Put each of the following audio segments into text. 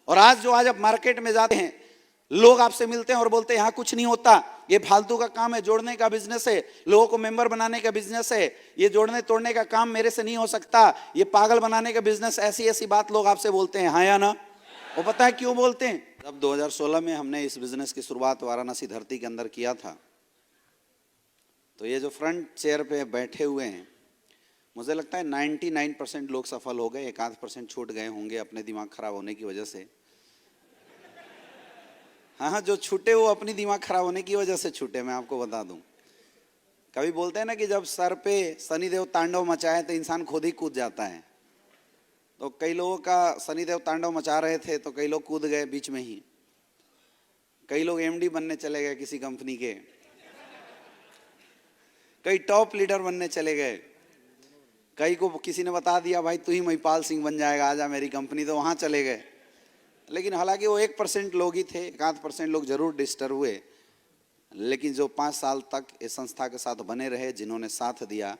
और आज आप मार्केट में जाते हैं, लोग आपसे मिलते हैं और बोलते हैं यहाँ कुछ नहीं होता, ये फालतू का काम है, जोड़ने का बिजनेस है, लोगों को मेंबर बनाने का बिजनेस है, ये जोड़ने तोड़ने का काम मेरे से नहीं हो सकता, ये पागल बनाने का बिजनेस, ऐसी ऐसी बात लोग आपसे बोलते हैं, हाँ या ना? वो पता है क्यों बोलते हैं? जब 2016 में हमने इस बिजनेस की शुरुआत वाराणसी धरती के अंदर किया था, तो ये जो फ्रंट चेयर पे बैठे हुए हैं, मुझे लगता है 99% लोग सफल हो गए, 1-8% छूट गए होंगे अपने दिमाग खराब होने की वजह से। हाँ, जो छूटे वो अपनी दिमाग खराब होने की वजह से छूटे, मैं आपको बता दूं। कभी बोलते हैं ना कि जब सर पे शनिदेव तांडव मचाए तो इंसान खुद ही कूद जाता है। तो कई लोगों का शनिदेव तांडव मचा रहे थे तो कई लोग कूद गए बीच में ही। कई लोग एमडी बनने चले गए किसी कंपनी के, कई टॉप लीडर बनने चले गए, कई को किसी ने बता दिया भाई तू ही महिपाल सिंह बन जाएगा, आजा मेरी कंपनी, तो वहां चले गए। लेकिन हालांकि वो 1% लोग ही थे, 1-8% लोग जरूर डिस्टर्ब हुए, लेकिन जो 5 साल तक इस संस्था के साथ बने रहे, जिन्होंने साथ दिया,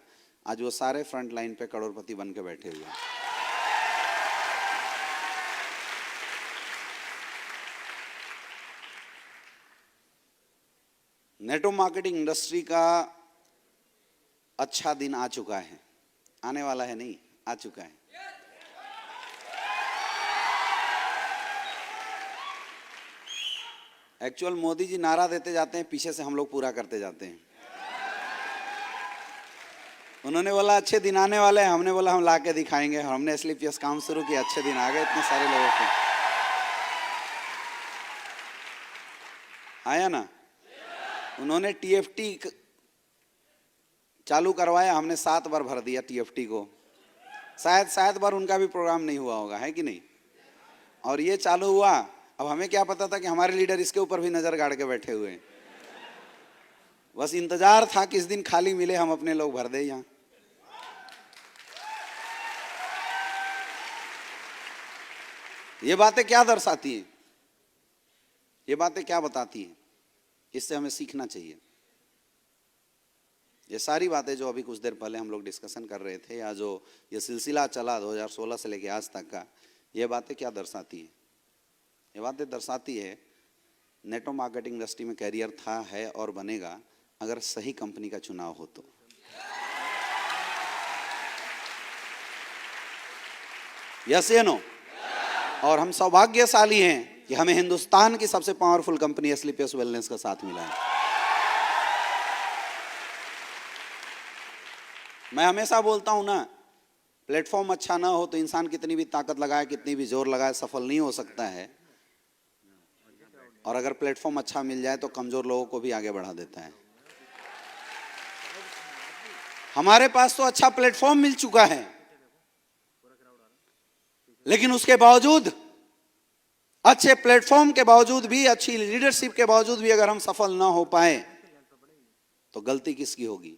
आज वो सारे फ्रंट लाइन पे करोड़पति बन के बैठे हुए हैं। नेटवर्क मार्केटिंग इंडस्ट्री का अच्छा दिन आ चुका है, आने वाला है नहीं, आ चुका है। एक्चुअल मोदी जी नारा देते जाते हैं, पीछे से हम लोग पूरा करते जाते हैं। उन्होंने बोला अच्छे दिन आने वाले हैं, हमने बोला हम ला के दिखाएंगे, हमने SLPS काम शुरू किया, अच्छे दिन आ गए इतने सारे लोगों के, आया ना? उन्होंने TFT चालू करवाया, हमने 7 बार भर दिया TFT को, शायद बार उनका भी प्रोग्राम नहीं हुआ होगा, है कि नहीं? और ये चालू हुआ, अब हमें क्या पता था कि हमारे लीडर इसके ऊपर भी नजर गाड़ के बैठे हुए हैं। बस इंतजार था किस दिन खाली मिले, हम अपने लोग भर दे यहाँ। ये बातें क्या दर्शाती हैं? ये बातें क्या बताती हैं? इससे हमें सीखना चाहिए। ये सारी बातें जो अभी कुछ देर पहले हम लोग डिस्कशन कर रहे थे, या जो ये सिलसिला चला 2016 से लेके आज तक का, ये बातें क्या दर्शाती है? ये बातें दर्शाती है नेटवर्क मार्केटिंग इंडस्ट्री में कैरियर था, है और बनेगा, अगर सही कंपनी का चुनाव हो तो। यस या नो? और हम सौभाग्यशाली हैं कि हमें हिंदुस्तान की सबसे पावरफुल कंपनी SLPS वेलनेस का साथ मिला है। मैं हमेशा बोलता हूं ना, प्लेटफॉर्म अच्छा ना हो तो इंसान कितनी भी ताकत लगाए, कितनी भी जोर लगाए, सफल नहीं हो सकता है। और अगर प्लेटफॉर्म अच्छा मिल जाए तो कमजोर लोगों को भी आगे बढ़ा देता है। हमारे पास तो अच्छा प्लेटफॉर्म मिल चुका है, लेकिन उसके बावजूद, अच्छे प्लेटफॉर्म के बावजूद भी, अच्छी लीडरशिप के बावजूद भी अगर हम सफल ना हो पाए तो गलती किसकी होगी?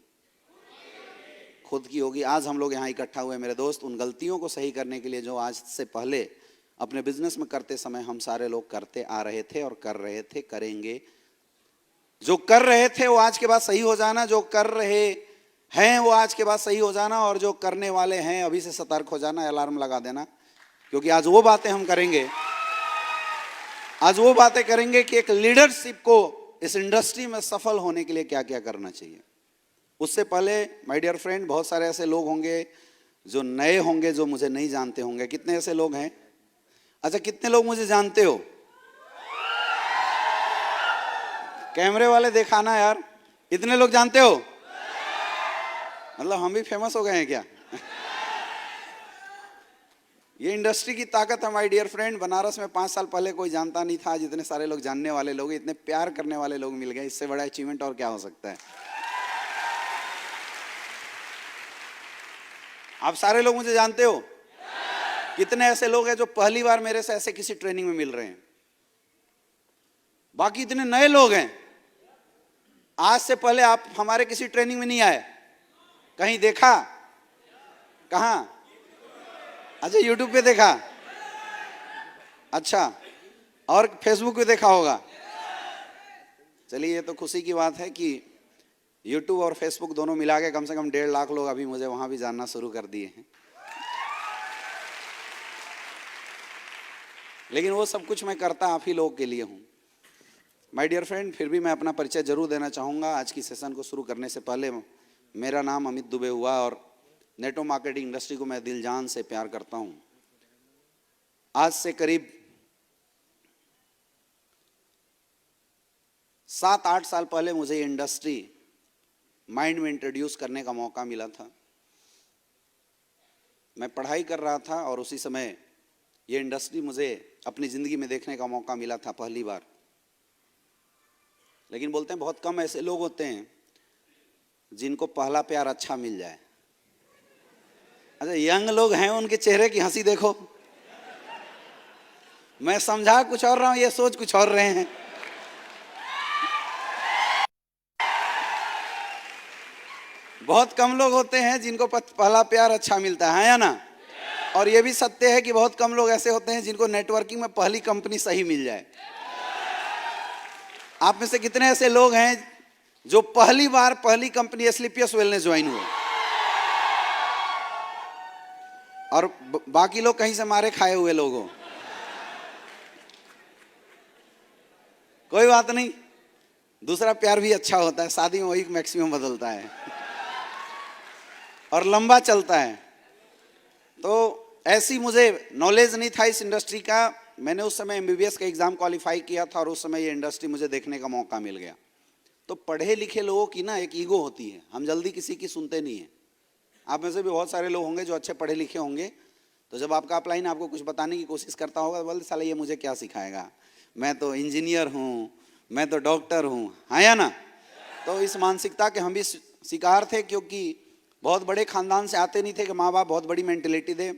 खुद की होगी। आज हम लोग यहाँ इकट्ठा हुए मेरे दोस्त, उन गलतियों को सही करने के लिए जो आज से पहले अपने बिजनेस में करते समय हम सारे लोग करते आ रहे थे और कर रहे थे, करेंगे। जो कर रहे थे वो आज के बाद सही हो जाना, जो कर रहे हैं वो आज के बाद सही हो जाना, और जो करने वाले हैं अभी से सतर्क हो जाना, अलार्म लगा देना, क्योंकि आज वो बातें हम करेंगे, आज वो बातें करेंगे कि एक लीडरशिप को इस इंडस्ट्री में सफल होने के लिए क्या क्या करना चाहिए। उससे पहले माय डियर फ्रेंड, बहुत सारे ऐसे लोग होंगे जो नए होंगे, जो मुझे नहीं जानते होंगे। कितने ऐसे लोग हैं? अच्छा, कितने लोग मुझे जानते हो? कैमरे वाले दिखाना यार, कितने लोग जानते हो? मतलब हम भी फेमस हो गए हैं क्या? ये इंडस्ट्री की ताकत है माय डियर फ्रेंड। बनारस में 5 साल पहले कोई जानता नहीं था, आज इतने सारे लोग जानने वाले लोग, इतने प्यार करने वाले लोग मिल गए। इससे बड़ा अचीवमेंट और क्या हो सकता है? आप सारे लोग मुझे जानते हो। कितने ऐसे लोग हैं जो पहली बार मेरे से ऐसे किसी ट्रेनिंग में मिल रहे हैं? बाकी इतने नए लोग हैं, आज से पहले आप हमारे किसी ट्रेनिंग में नहीं आए, कहीं देखा? कहां? अच्छा, यूट्यूब पे देखा। अच्छा, और फेसबुक पे देखा होगा। चलिए, ये तो खुशी की बात है कि यूट्यूब और फेसबुक दोनों मिला के कम से कम 1.5 लाख लोग अभी मुझे वहां भी जानना शुरू कर दिए हैं। लेकिन वो सब कुछ मैं करता आप ही लोगों के लिए हूँ। माय डियर फ्रेंड, फिर भी मैं अपना परिचय जरूर देना चाहूँगा। आज की सेशन को शुरू करने से पहले मेरा नाम अमित दुबे हुआ और नेटवर्क मार्केटिंग इंडस्ट्री को मैं दिल जान से प्यार करता हूँ। आज से करीब 7-8 साल पहले मुझे ये इंडस्ट्री माइंड में इंट्रोड्यूस करने का मौका मिला था। मैं पढ़ाई कर रहा था और उसी समय ये इंडस्ट्री मुझे अपनी ज़िंदगी में देखने का मौका मिला था पहली बार। लेकिन बोलते हैं बहुत कम ऐसे लोग होते हैं जिनको पहला प्यार अच्छा मिल जाए। अच्छा, यंग लोग हैं, उनके चेहरे की हंसी देखो। मैं समझा कुछ और रहा हूं, ये सोच कुछ और रहे हैं। बहुत कम लोग होते हैं जिनको पहला प्यार अच्छा मिलता है या ना? और ये भी सत्य है कि बहुत कम लोग ऐसे होते हैं जिनको नेटवर्किंग में पहली कंपनी सही मिल जाए। आप में से कितने ऐसे लोग हैं जो पहली बार पहली कंपनी एस्क्लेपियस वेलनेस ज्वाइन हुए और बाकी लोग कहीं से मारे खाए हुए लोग हो? कोई बात नहीं, दूसरा प्यार भी अच्छा होता है। शादी में वही मैक्सिमम बदलता है और लंबा चलता है। तो ऐसी मुझे नॉलेज नहीं था इस इंडस्ट्री का। मैंने उस समय एमबीबीएस का एग्जाम क्वालिफाई किया था और उस समय ये इंडस्ट्री मुझे देखने का मौका मिल गया। तो पढ़े लिखे लोगों की ना एक ईगो होती है, हम जल्दी किसी की सुनते नहीं हैं। आप में से भी बहुत सारे लोग होंगे जो अच्छे पढ़े लिखे होंगे, तो जब आपका अपलाइन आपको कुछ बताने की कोशिश करता होगा तो बोलते साले ये मुझे क्या सिखाएगा, मैं तो इंजीनियर हूँ, मैं तो डॉक्टर हूँ, हाँ या ना? तो इस मानसिकता के हम भी शिकार थे, क्योंकि बहुत बड़े खानदान से आते नहीं थे कि माँ बाप बहुत बड़ी मेंटेलिटी दे।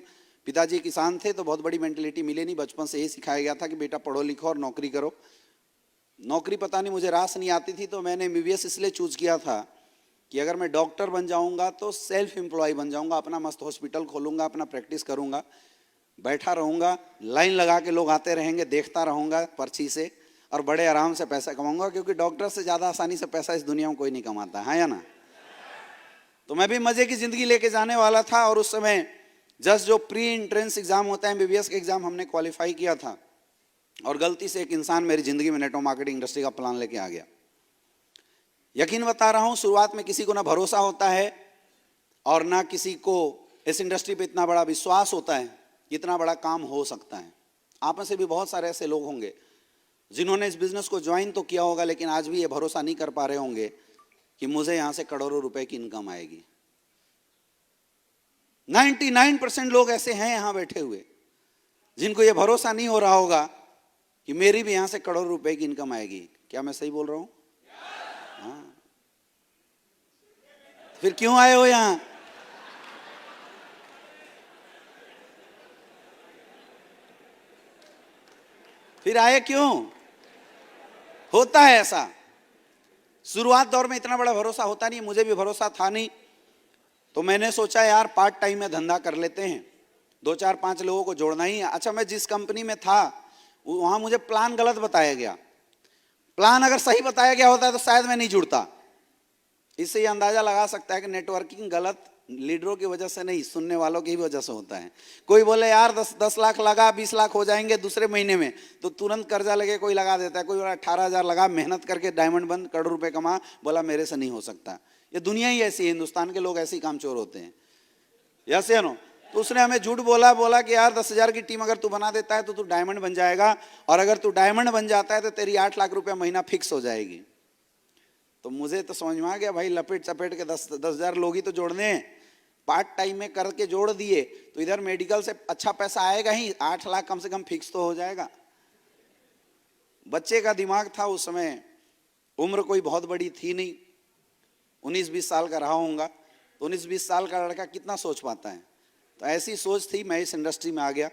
पिताजी किसान थे तो बहुत बड़ी मेंटेलिटी मिले नहीं। बचपन से यही सिखाया गया था कि बेटा पढ़ो लिखो और नौकरी करो। नौकरी पता नहीं मुझे रास नहीं आती थी, तो मैंने एमबीबीएस इसलिए चूज किया था कि अगर मैं डॉक्टर बन जाऊंगा तो सेल्फ एम्प्लॉय बन जाऊंगा, अपना मस्त हॉस्पिटल खोलूंगा, अपना प्रैक्टिस करूंगा, बैठा रहूंगा, लाइन लगा के लोग आते रहेंगे, देखता रहूंगा पर्ची से, और बड़े आराम से पैसा कमाऊंगा, क्योंकि डॉक्टर से ज़्यादा आसानी से पैसा इस दुनिया में कोई नहीं कमाता है या ना? तो मैं भी मजे की जिंदगी लेके जाने वाला था। और उस समय जस्ट जो प्री एंट्रेंस एग्जाम होता है एमबीबीएस के एग्जाम, हमने क्वालिफाई किया था और गलती से एक इंसान मेरी जिंदगी में नेटवर्क मार्केटिंग इंडस्ट्री का प्लान लेके आ गया। यकीन बता रहा हूं, शुरुआत में किसी को ना भरोसा होता है और ना किसी को इस इंडस्ट्री पे इतना बड़ा विश्वास होता है कि इतना बड़ा काम हो सकता है। आप में से भी बहुत सारे ऐसे लोग होंगे जिन्होंने इस बिजनेस को ज्वाइन तो किया होगा, लेकिन आज भी ये भरोसा नहीं कर पा रहे होंगे कि मुझे यहां से करोड़ों रुपए की इनकम आएगी। 99% लोग ऐसे हैं यहां बैठे हुए जिनको ये भरोसा नहीं हो रहा होगा कि मेरी भी यहां से करोड़ों रुपए की इनकम आएगी। क्या मैं सही बोल रहा हूं? हाँ, फिर क्यों आए हो यहां? फिर आए क्यों? होता है ऐसा, शुरुआत दौर में इतना बड़ा भरोसा होता नहीं, मुझे भी भरोसा था नहीं। तो मैंने सोचा यार पार्ट टाइम में धंधा कर लेते हैं, 2-4-5 लोगों को जोड़ना ही है। अच्छा, मैं जिस कंपनी में था वहां मुझे प्लान गलत बताया गया। प्लान अगर सही बताया गया होता तो शायद मैं नहीं जुड़ता। इससे ये अंदाजा लगा सकता है कि नेटवर्किंग गलत लीडरों की वजह से नहीं, सुनने वालों की वजह से होता है। कोई बोले यार 10 लाख लगा, 20 लाख हो जाएंगे दूसरे महीने में, तो तुरंत कर्जा लगे कोई लगा देता है। कोई बोला 18,000 लगा, मेहनत करके डायमंड बंद, करोड़ रुपए कमा, बोला मेरे से नहीं हो सकता। ये दुनिया ही ऐसी है, हिंदुस्तान के लोग ऐसे ही कामचोर होते हैं, यस या नो? तो उसने हमें झूठ बोला कि यार 10,000 की टीम अगर तू बना देता है तो तू डायमंड बन जाएगा, और अगर तू डायमंड बन जाता है तो तेरी 8 लाख रुपया महीना फिक्स हो जाएगी। तो मुझे तो समझ में आ गया भाई, लपेट चपेट के 10,000 लोग ही तो जोड़ने हैं। पार्ट टाइम में करके जोड़ दिए तो इधर मेडिकल से अच्छा पैसा आएगा ही, 8 लाख कम से कम फिक्स तो हो जाएगा। बच्चे का दिमाग था उस समय, उम्र कोई बहुत बड़ी थी नहीं, 19-20 साल का रहा होऊंगा। तो 19-20 साल का लड़का कितना सोच पाता है? तो ऐसी सोच थी, मैं इस इंडस्ट्री में आ गया।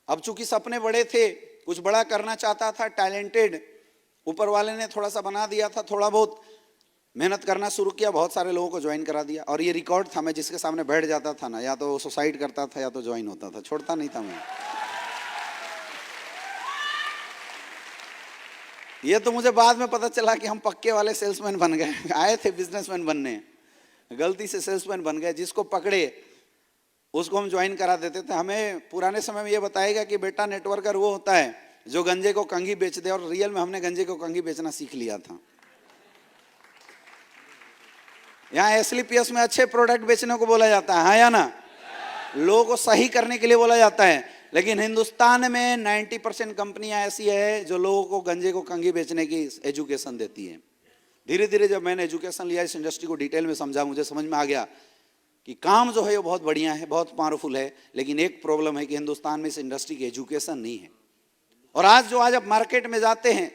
अब चूंकि सपने बड़े थे, कुछ बड़ा करना चाहता था, टैलेंटेड, ऊपर वाले ने थोड़ा सा बना दिया था, थोड़ा बहुत मेहनत करना शुरू किया, बहुत सारे लोगों को ज्वाइन करा दिया। और ये रिकॉर्ड था, मैं जिसके सामने बैठ जाता था ना, या तो सुसाइड करता था या तो ज्वाइन होता था, छोड़ता नहीं था मैं। ये तो मुझे बाद में पता चला कि हम पक्के वाले सेल्समैन बन गए। आए थे बिजनेसमैन बनने, गलती से सेल्समैन बन गए। जिसको पकड़े उसको हम ज्वाइन करा देते थे। हमें पुराने समय में ये बताएगा कि बेटा नेटवर्कर वो होता है जो गंजे को कंघी बेच दे, और रियल में हमने गंजे को कंघी बेचना सीख लिया था। यहाँ एसलीपीएस में अच्छे प्रोडक्ट बेचने को बोला जाता है, हाँ या ना? लोगों को सही करने के लिए बोला जाता है। लेकिन हिंदुस्तान में 90% कंपनियां ऐसी है जो लोगों को गंजे को कंघी बेचने की एजुकेशन देती है। धीरे धीरे जब मैंने एजुकेशन लिया, इस इंडस्ट्री को डिटेल में समझा, मुझे समझ में आ गया कि काम जो है वो बहुत बढ़िया है, बहुत पावरफुल है, लेकिन एक प्रॉब्लम है कि हिंदुस्तान में इस इंडस्ट्री की एजुकेशन नहीं है। और आज आप मार्केट में जाते हैं,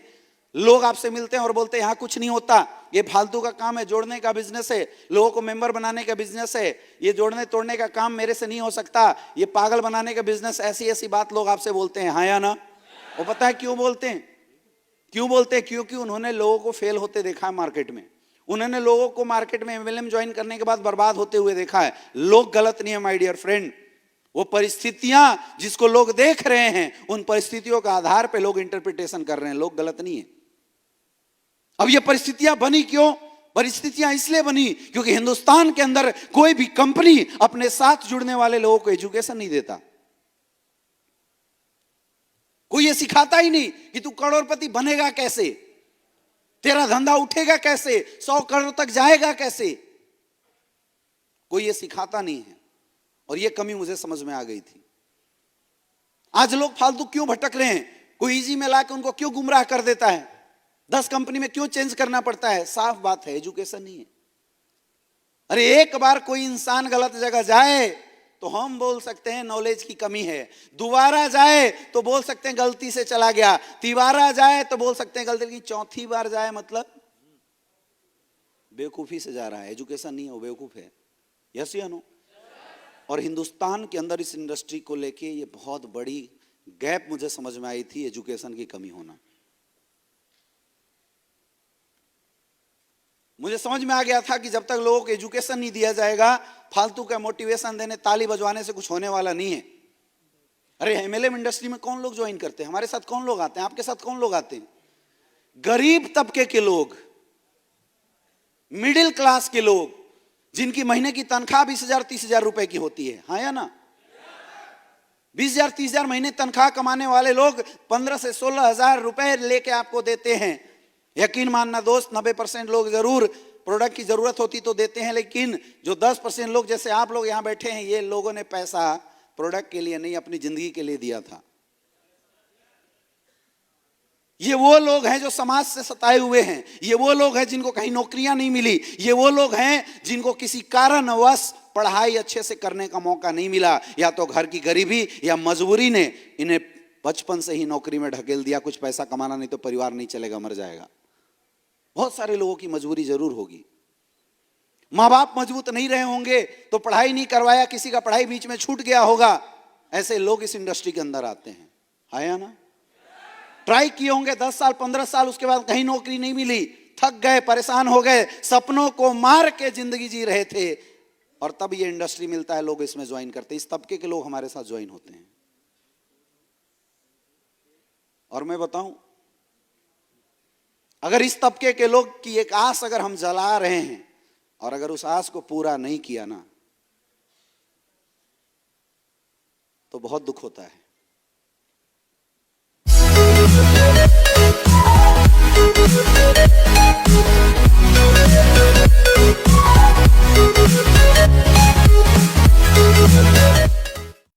लोग आपसे मिलते हैं और बोलते हैं यहाँ कुछ नहीं होता, ये फालतू का काम है, जोड़ने का बिजनेस है, लोगों को मेंबर बनाने का बिजनेस है, ये जोड़ने तोड़ने का काम मेरे से नहीं हो सकता, ये पागल बनाने का बिजनेस, ऐसी ऐसी बात लोग आपसे बोलते हैं, हाँ या ना? वो पता है क्यों बोलते हैं? क्यों बोलते हैं? क्योंकि उन्होंने लोगों को फेल होते देखा है मार्केट में। उन्होंने लोगों को मार्केट में एमएलएम ज्वाइन करने के बाद बर्बाद होते हुए देखा है। लोग गलत नहीं है माय डियर फ्रेंड, वो परिस्थितियां जिसको लोग देख रहे हैं, उन परिस्थितियों के आधार पे लोग इंटरप्रिटेशन कर रहे हैं। लोग गलत नहीं है। अब ये परिस्थितियां बनी क्यों? परिस्थितियां इसलिए बनी क्योंकि हिंदुस्तान के अंदर कोई भी कंपनी अपने साथ जुड़ने वाले लोगों को एजुकेशन नहीं देता। कोई ये सिखाता ही नहीं कि तू करोड़पति बनेगा कैसे, तेरा धंधा उठेगा कैसे, 100 करोड़ तक जाएगा कैसे। कोई ये सिखाता नहीं है, और ये कमी मुझे समझ में आ गई थी। आज लोग फालतू क्यों भटक रहे हैं? कोई इजी में लाके उनको क्यों गुमराह कर देता है? 10 कंपनी में क्यों चेंज करना पड़ता है? साफ बात है, एजुकेशन नहीं है। अरे एक बार कोई इंसान गलत जगह जाए तो हम बोल सकते हैं नॉलेज की कमी है, दोबारा जाए तो बोल सकते हैं गलती से चला गया, तीबारा जाए तो बोल सकते हैं गलती की, चौथी बार जाए मतलब बेवकूफी से जा रहा है। एजुकेशन नहीं है, वो बेवकूफ है। यस या नो? और हिंदुस्तान के अंदर इस इंडस्ट्री को लेके ये बहुत बड़ी गैप मुझे समझ में आई थी, एजुकेशन की कमी होना। मुझे समझ में आ गया था कि जब तक लोगों को एजुकेशन नहीं दिया जाएगा, फालतू का मोटिवेशन देने, ताली बजवाने से कुछ होने वाला नहीं है। अरे एमएलएम इंडस्ट्री में कौन लोग ज्वाइन करते हैं? हमारे साथ कौन लोग आते हैं? आपके साथ कौन लोग आते हैं? गरीब तबके के लोग, मिडिल क्लास के लोग, जिनकी महीने की तनख्वाह 20,000 30,000 रुपए की होती है, हाँ या ना? 20,000 30,000 महीने तनख्वाह कमाने वाले लोग 15 से 16,000 रुपए लेके आपको देते हैं। यकीन मानना दोस्त, 90% लोग जरूर प्रोडक्ट की जरूरत होती तो देते हैं, लेकिन जो 10% लोग जैसे आप लोग यहाँ बैठे हैं, ये लोगों ने पैसा प्रोडक्ट के लिए नहीं, अपनी जिंदगी के लिए दिया था। ये वो लोग हैं जो समाज से सताए हुए हैं, ये वो लोग हैं जिनको कहीं नौकरियां नहीं मिली, ये वो लोग हैं जिनको किसी कारणवश पढ़ाई अच्छे से करने का मौका नहीं मिला, या तो घर की गरीबी या मजबूरी ने इन्हें बचपन से ही नौकरी में ढकेल दिया। कुछ पैसा कमाना नहीं तो परिवार नहीं चलेगा, मर जाएगा। बहुत सारे लोगों की मजबूरी जरूर होगी। माँ बाप मजबूत नहीं रहे होंगे तो पढ़ाई नहीं करवाया, किसी का पढ़ाई बीच में छूट गया होगा। ऐसे लोग इस इंडस्ट्री के अंदर आते हैं, है या ना? ट्राई किए होंगे 10 साल 15 साल, उसके बाद कहीं नौकरी नहीं मिली, थक गए, परेशान हो गए, सपनों को मार के जिंदगी जी रहे थे, और तब ये इंडस्ट्री मिलता है, लोग इसमें ज्वाइन करते हैं। इस तबके के लोग हमारे साथ ज्वाइन होते हैं। और मैं बताऊं, अगर इस तबके के लोग की एक आस अगर हम जला रहे हैं और अगर उस आस को पूरा नहीं किया ना, तो बहुत दुख होता है।